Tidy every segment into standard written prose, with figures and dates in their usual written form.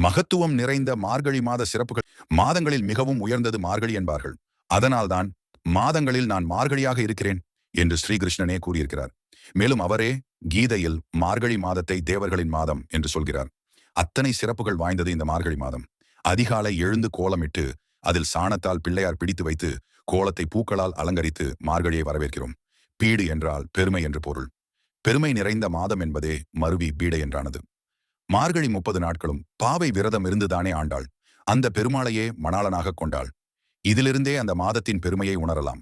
மகத்துவம் நிறைந்த மார்கழி மாத சிறப்புகள். மாதங்களில் மிகவும் உயர்ந்தது மார்கழி என்பார்கள். அதனால்தான் மாதங்களில் நான் மார்கழியாக இருக்கிறேன் என்று ஸ்ரீகிருஷ்ணனே கூறியிருக்கிறார். மேலும் அவரே கீதையில் மார்கழி மாதத்தை தேவர்களின் மாதம் என்று சொல்கிறார். அத்தனை சிறப்புகள் வாய்ந்தது இந்த மார்கழி மாதம். அதிகாலை எழுந்து கோலமிட்டு அதில் சாணத்தால் பிள்ளையார் பிடித்து வைத்து கோலத்தை பூக்களால் அலங்கரித்து மார்கழியை வரவேற்கிறோம். பீடு என்றால் பெருமை என்று பொருள். பெருமை நிறைந்த மாதம் என்பதே மருவி பீடை என்றானது. மார்கழி 30 நாட்களும் பாவை விரதம் இருந்துதானே ஆண்டாள். அந்த பெருமாளையே மணாளனாக கொண்டாள். இதிலிருந்தே அந்த மாதத்தின் பெருமையை உணரலாம்.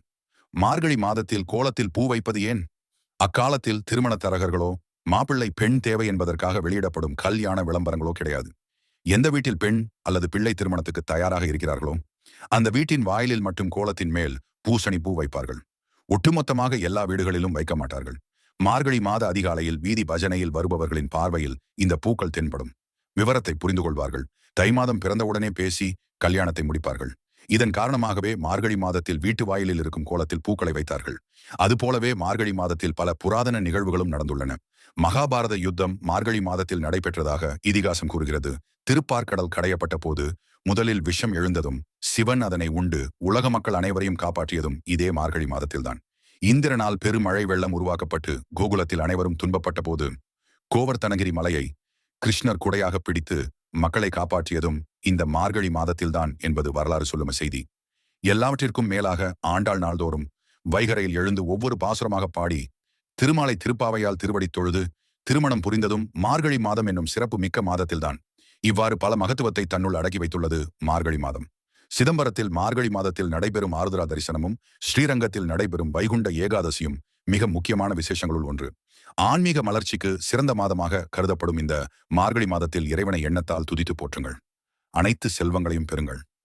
மார்கழி மாதத்தில் கோலத்தில் பூ வைப்பது ஏன்? அக்காலத்தில் திருமண தரகர்களோ மாப்பிள்ளை பெண் தேவை என்பதற்காக வெளியிடப்படும் கல்யாண விளம்பரங்களோ கிடையாது. எந்த வீட்டில் பெண் அல்லது பிள்ளை திருமணத்துக்கு தயாராக இருக்கிறார்களோ அந்த வீட்டின் வாயிலில் மட்டும் கோலத்தின் மேல் பூசணி பூ வைப்பார்கள். ஒட்டுமொத்தமாக எல்லா வீடுகளிலும் வைக்க மாட்டார்கள். மார்கழி மாத அதிகாலையில் வீதி பஜனையில் வருபவர்களின் பார்வையில் இந்த பூக்கள் தென்படும். விவரத்தை புரிந்து கொள்வார்கள். தை மாதம் பிறந்தவுடனே பேசி கல்யாணத்தை முடிப்பார்கள். இதன் காரணமாகவே மார்கழி மாதத்தில் வீட்டு வாயிலில் இருக்கும் கோலத்தில் பூக்களை வைத்தார்கள். அதுபோலவே மார்கழி மாதத்தில் பல புராதன நிகழ்வுகளும் நடந்துள்ளன. மகாபாரத யுத்தம் மார்கழி மாதத்தில் நடைபெற்றதாக இதிகாசம் கூறுகிறது. திருப்பார்கடல் கடையப்பட்ட போது முதலில் விஷம் எழுந்ததும் சிவன் அதனை உண்டு உலக மக்கள் அனைவரையும் காப்பாற்றியதும் இதே மார்கழி மாதத்தில்தான். இந்திரனால் பெருமழை வெள்ளம் உருவாக்கப்பட்டு கோகுலத்தில் அனைவரும் துன்பப்பட்ட போது கோவர்த்தனகிரி மலையை கிருஷ்ணர் குடையாக பிடித்து மக்களை காப்பாற்றியதும் இந்த மார்கழி மாதத்தில்தான் என்பது வரலாறு சொல்லும் செய்தி. எல்லாவற்றிற்கும் மேலாக ஆண்டாள் நாள்தோறும் வைகரையில் எழுந்து ஒவ்வொரு பாசுரமாக பாடி திருமாலை திருப்பாவையால் திருவடி தொழுது திருமணம் புரிந்ததும் மார்கழி மாதம் என்னும் சிறப்பு மிக்க மாதத்தில்தான். இவ்வாறு பல மகத்துவத்தை தன்னுள் அடக்கி வைத்துள்ளது மார்கழி மாதம். சிதம்பரத்தில் மார்கழி மாதத்தில் நடைபெறும் ஆருத்ரா தரிசனமும் ஸ்ரீரங்கத்தில் நடைபெறும் வைகுண்ட ஏகாதசியும் மிக முக்கியமான விசேஷங்களுள் ஒன்று. ஆன்மீக மலர்ச்சிக்கு சிறந்த மாதமாக கருதப்படும் இந்த மார்கழி மாதத்தில் இறைவனை எண்ணத்தால் துதித்து போற்றுங்கள். அனைத்து செல்வங்களையும் பெறுங்கள்.